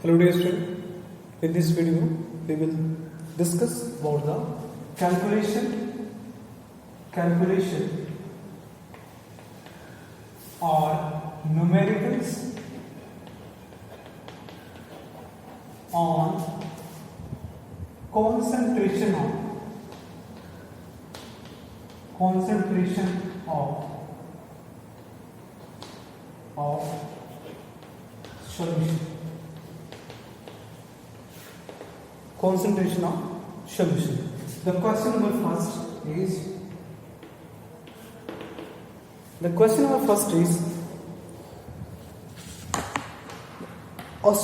Hello dear student, in this video we will discuss about the calculation or numericals on concentration of solution. Concentration of solution. The question number first is a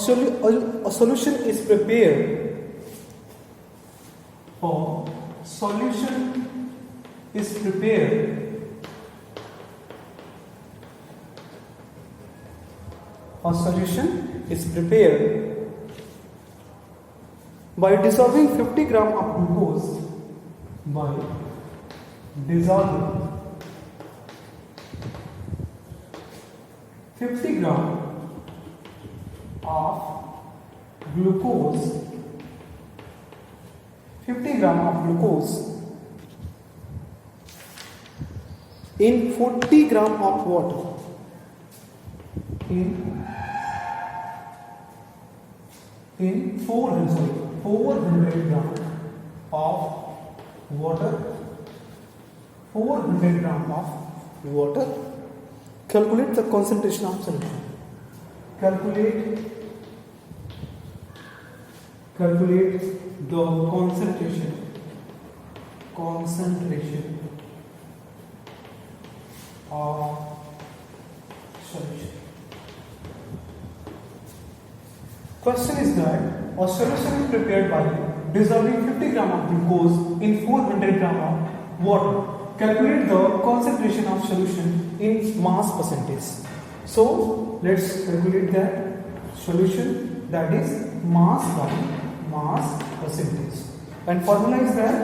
solution is prepared. A solution is prepared by dissolving 50 gram of glucose by dissolving 50 gram of glucose in 40 gram of water in 400 gram of water. 400 gram of water. Calculate the concentration of solution. Calculate the concentration of solution. Question is that a solution is prepared by dissolving 50 gram of glucose in 400 gram of water. Calculate the concentration of solution in mass percentage. So let's calculate that solution, that is mass by mass percentage. And formula is that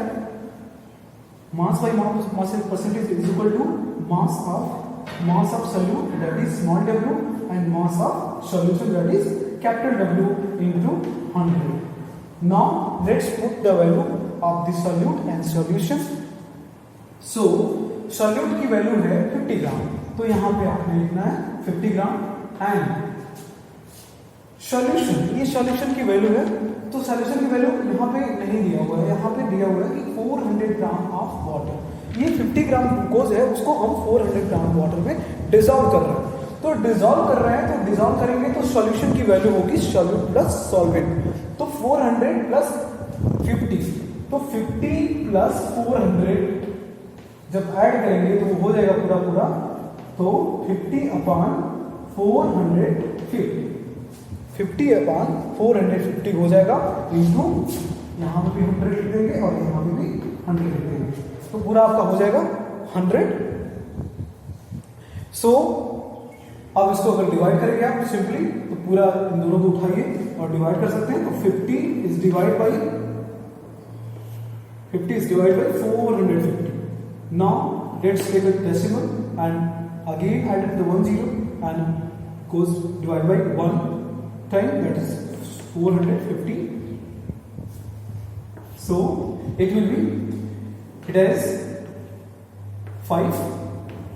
mass by mass percentage is equal to mass of solute, that is small w, and mass of solution, that is capital W into 100. Now let's put the value of the solute and solution. So solute की value है 50 ग्राम, तो यहाँ पे आपने लिखना है 50 gram and solution, ये solution की वैल्यू है, तो सॉल्यूशन की वैल्यू यहाँ पे नहीं दिया हुआ है, यहाँ पे दिया हुआ है कि 400 ग्राम ऑफ वाटर. ये 50 ग्राम ग्लूकोज है, उसको हम 400 ग्राम वाटर में डिसॉल्व कर रहे हैं. तो डिसॉल्व कर रहे हैं, तो डिसॉल्व करेंगे तो सॉल्यूशन की वैल्यू होगी सॉल्यूट प्लस सॉल्वेंट. तो 400 प्लस 50, तो 50 प्लस 400 जब ऐड करेंगे तो हो जाएगा पूरा, तो 50 अपॉन 450, 50 अपॉन 450 हो जाएगा इंटू यहाँ पे भी 100 लिख देंगे और यहाँ पे भी 100 लिख देंगे, तो पूरा आपका हो जाएगा 100. सो अब इसको अगर डिवाइड करेंगे आप सिंपली, तो पूरा इन दोनों को उठाइए और डिवाइड कर सकते हैं. तो 50 is divide by 450. Now let's take a decimal and again add the 1 0 and goes divide by 1 time, that is 450. So it will be, it has 5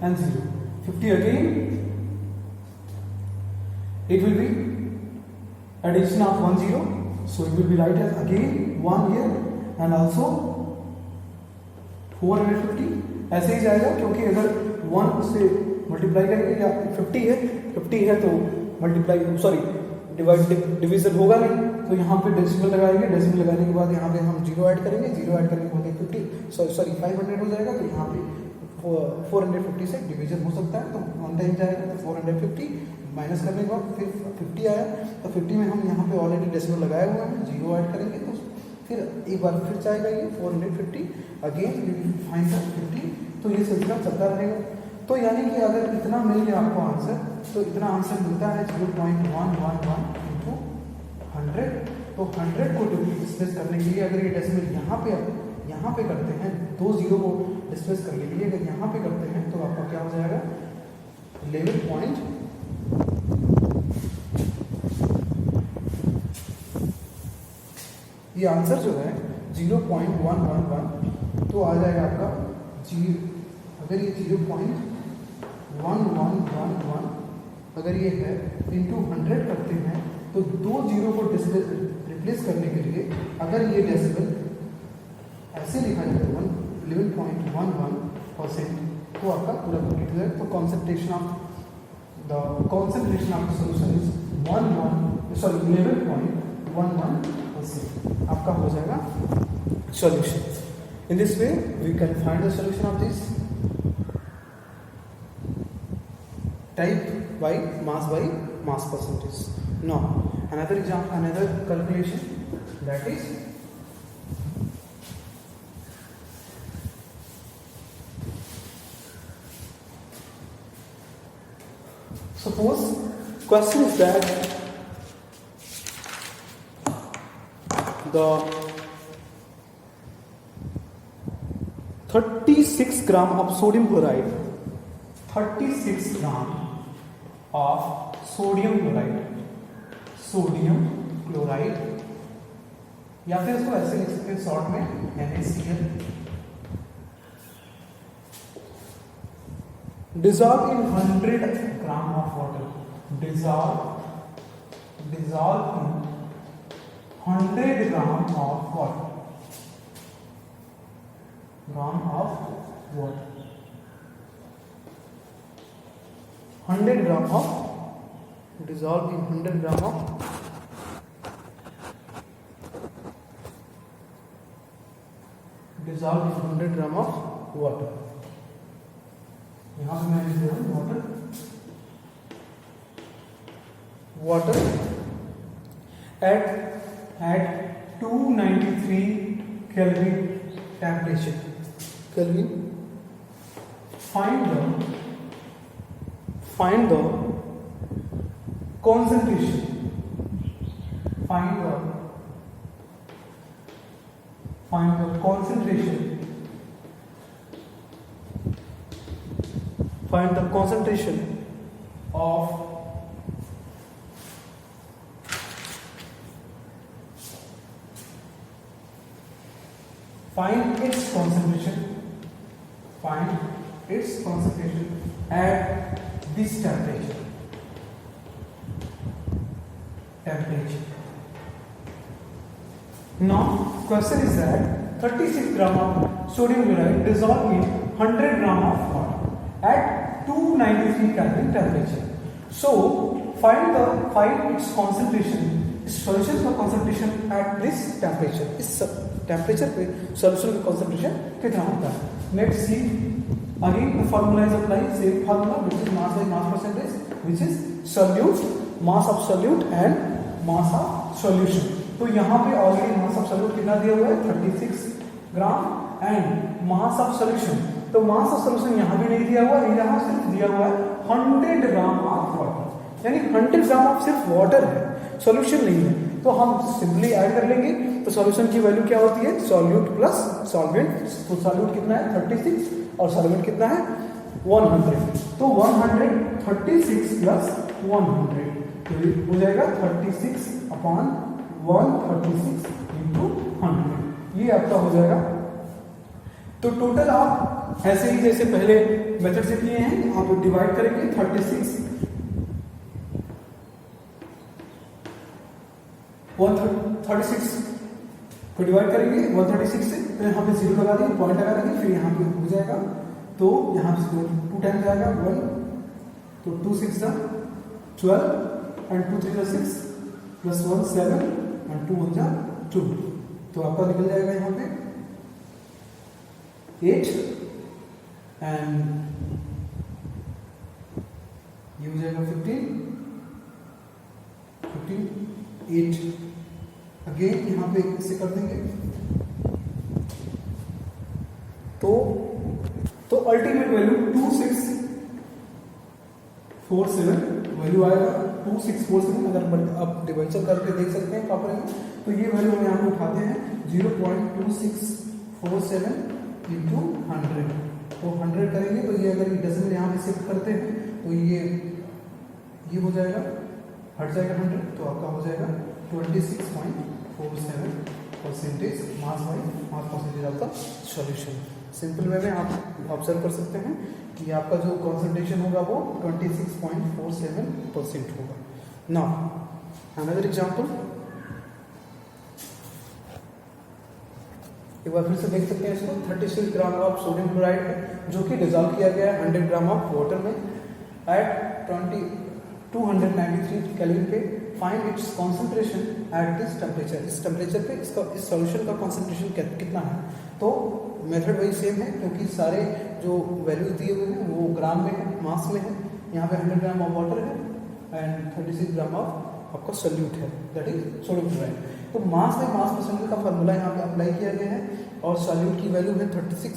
and 0. 50 again, it will be addition of 1 0, so it will be right as again 1 here and also 450. ऐसे ही जाएगा, क्योंकि अगर 1 से multiply करेंगे या 50 है तो multiply division होगा नहीं, तो यहाँ पे डेसिमल लगाएंगे, डेसिमल लगाने के बाद यहाँ पे हम 0 ऐड करेंगे, 0 ऐड करने के बाद 500 हो जाएगा, तो यहाँ पे 450 से डिवीजन हो सकता है, तो 1 टाइम जाएगा, तो 450 माइनस करने के बाद फिर 50 आया, तो 50 में हम यहाँ पे ऑलरेडी डेसिमल लगाए हुए हैं, 0 ऐड करेंगे, तो फिर एक बार फिर जाएगा ये 450 अगेन फाइंड 50, तो ये सिलसिला चलता रहेगा. तो यानी कि अगर इतना मिल गया आपको आंसर, तो इतना आंसर मिलता है 0.111 इंटू 100. तो 100 को डिस्प्लेस करने के लिए अगर ये डेसिमल यहाँ पे करते हैं, 2 0 को डिस्प्लेस करने के लिए अगर यहाँ पे करते हैं, तो आपका क्या हो जाएगा 11.5 ये आंसर जो है 0.111 तो आ जाएगा आपका जी। अगर ये 0.1111 अगर ये है इंटू 100 करते हैं तो 2 जीरो को रिप्लेस करने के लिए अगर ये डेसिबल ऐसे लिखा जाता है 11.11% तो आपका पूरा कंप्लीट हो जाएगा। तो concentration of the solution is 11.11%। आपका हो जाएगा solution. In this way we can find the solution of this type by mass percentage. Now another calculation, that is suppose question is that the 36 gram of sodium chloride, 36 gram of sodium chloride या फिर इसको ऐसे लिख सकते हैं short में NaCl dissolve in 100 gram of water, dissolve in 100 gram of water, (100 gram of dissolve in 100 gram of water. यहाँ पे मैं लिख रहा हूँ water at 293 Kelvin temperature. Find the concentration. Find the concentration of its concentration at this temperature. Now question is that 36 gram of sodium chloride dissolved in 100 gram of water at 293 Kelvin temperature. So find its concentration, solution का concentration at this temperature. इस temperature पे solution का concentration कितना होता है? Let's see. Again the formula is applied, same formula, which is mass by mass percentage, which is solute, mass of solute and mass of solution. तो यहाँ पे already mass of solute कितना दिया हुआ है 36 gram and mass of solution, तो mass of solution यहाँ भी नहीं दिया हुआ, यहाँ सिर्फ दिया हुआ है 100 ग्राम ऑफ वाटर, यानी 100 ग्राम ऑफ सिर्फ वाटर है, सॉल्यूशन नहीं है। तो हम सिंपली ऐड कर लेंगे तो सॉल्यूशन की वैल्यू क्या होती है सॉल्यूट प्लस सॉल्वेंट। तो सॉल्यूट कितना है 36 और सॉल्वेंट कितना है 100, तो 136 प्लस 100 तो हो जाएगा 36/136 इंटू 100, ये आपका हो जाएगा। तो टोटल आप ऐसे ही जैसे पहले मेथड से किए हैं आप डिवाइड करेंगे 36 को डिवाइड करेंगे 136 से, तो यहाँ पे 0 लगा देंगे, पॉइंट लगा देंगे, फिर यहाँ पे हो जाएगा, तो यहाँ पे 2 टाइम जाएगा 1, तो 2 6 12 एंड 2 3 6 प्लस 1 7 एंड 2 1 2, तो आपका निकल जाएगा यहाँ पे 8 एंड ये हो जाएगा 15 8 अगेन यहाँ पे इसे कर देंगे, तो अल्टीमेट वैल्यू 2647 वैल्यू आएगा 2647। अगर आप डिवाइजन करके देख सकते हैं प्रॉपर, तो ये वैल्यू हम यहाँ पे उठाते हैं 0.2647 इंटू 100, तो 100 करेंगे तो ये अगर डेसिमल यहाँ पे शिफ्ट करते हैं तो ये हो जाएगा, हट जाएगा 100, तो आपका हो जाएगा 26.47 percentage mass by mass percentage आपका सॉल्यूशन। सिंपल वे में आप ऑब्जर्व कर सकते हैं कि आपका जो कॉन्सेंट्रेशन होगा वो 26.47% होगा। नाउ अनदर एग्जांपल, एक बार फिर से देख सकते हैं इसको। 36 ग्राम ऑफ सोडियम क्लोराइड है जो कि डिजोल्व किया गया है 100 ग्राम ऑफ वाटर में एट 293 केल्विन पे। Find its concentration at this temperature. इस टेम्परेचर पे इसका इस सॉल्यूशन का कॉन्सेंट्रेशन कितना है। तो मेथड वही सेम है क्योंकि सारे जो वैल्यूज दिए हुए हैं वो ग्राम में है, मास में है। यहाँ पे 100 ग्राम ऑफ वाटर है एंड 36 ग्राम ऑफ आपका सोल्यूट है, दैट इज सोडियम क्लोराइड। तो मास बाई मास परसेंटेज का फार्मूला यहाँ पे अप्लाई किया गया है और सॉल्यूट की वैल्यू है 36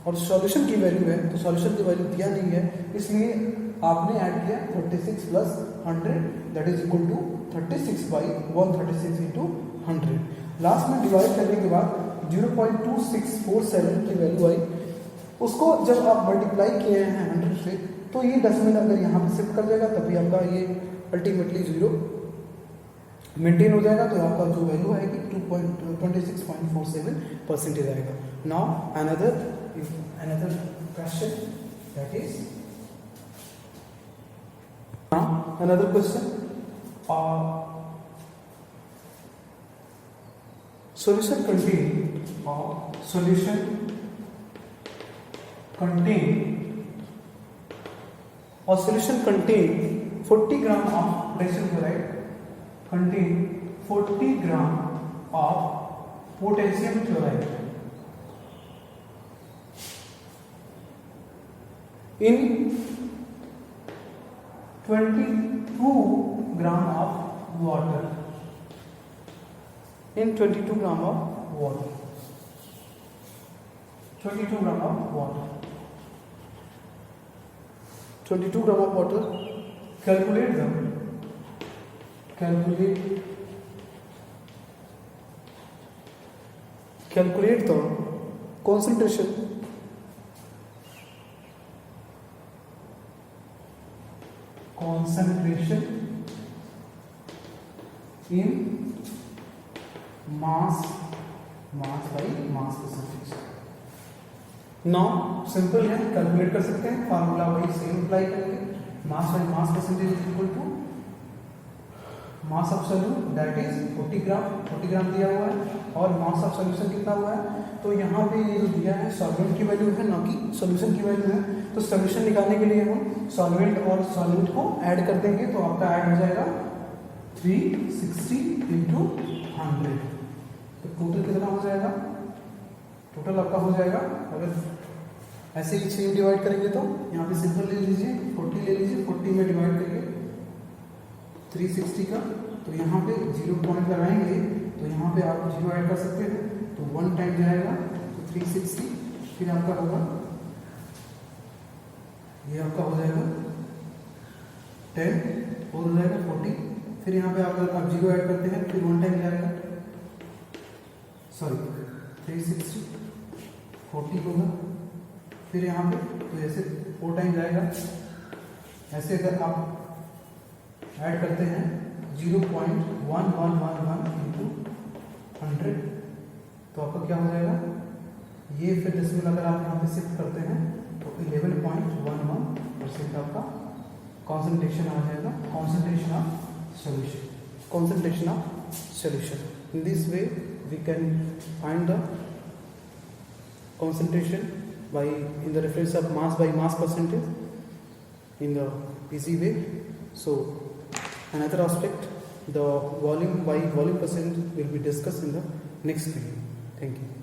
और सॉल्यूशन की वैल्यू है, तो सॉल्यूशन की वैल्यू दिया नहीं है, इसलिए आपने ऐड किया 36 plus 100 that is equal to 36 by 136 into 100। Last में डिवाइड करने के बाद 0.2647 की वैल्यू आई। उसको जब आप मल्टीप्लाई किए हैं 100 से तो ये डेसिमल अगर यहाँ पे शिफ्ट कर जाएगा तभी आपका ये अल्टीमेटली 0 मेंटेन हो जाएगा। तो आपका जो वैल्यू आएगी 26.47% आएगा। Now another question, that is another question. Solution contain 40 gram of potassium chloride, contain 40 gram of potassium chloride in 22 gram of water, in 22 gram of water, 22 gram of water, 22 gram of water. Calculate the concentration in mass by mass percentage। Now simple है, calculate कर सकते हैं, formula वही same apply करेंगे। Mass by mass percentage is equal to mass of solute that is 40 gram दिया हुआ है और मास ऑफ सॉल्यूशन कितना हुआ है। तो यहाँ पे ये जो दिया है सॉल्वेंट की वैल्यू है, ना कि सॉल्यूशन की वैल्यू है। तो सॉल्यूशन निकालने के लिए हम सॉल्वेंट और सॉल्यूट को ऐड कर देंगे तो आपका ऐड हो जाएगा 360 इंटू 100। तो टोटल कितना हो जाएगा, टोटल आपका हो जाएगा, अगर ऐसे ही 6 डिवाइड करेंगे तो यहाँ पे सिंपल ले लीजिए 40 ले लीजिए, 40 में डिवाइड करिए 360 का, तो यहाँ पे 0 पॉइंट लगाएंगे तो यहाँ पे आप 0 ऐड कर सकते हैं तो 1 टाइम जाएगा तो 360, फिर आपका होगा ये आपका हो जाएगा 10 और हो जाएगा 40, फिर यहाँ पे आप 0 ऐड करते हैं फिर 1 टाइम जाएगा, सॉरी 360 40 होगा, फिर यहाँ पे तो ऐसे 4 टाइम जाएगा। ऐसे अगर आप ऐड करते हैं 0.1111 इंटू 100 तो आपका क्या हो जाएगा, ये फिर डेसिमल अगर आप यहाँ पे शिफ्ट करते हैं तो 11.11% आपका कॉन्सेंट्रेशन आ जाएगा, concentration of solution. In this way we can find the concentration by in the reference of mass by mass percentage in the easy way. So another aspect, the volume by volume percentage will be discussed in the next video. Thank you.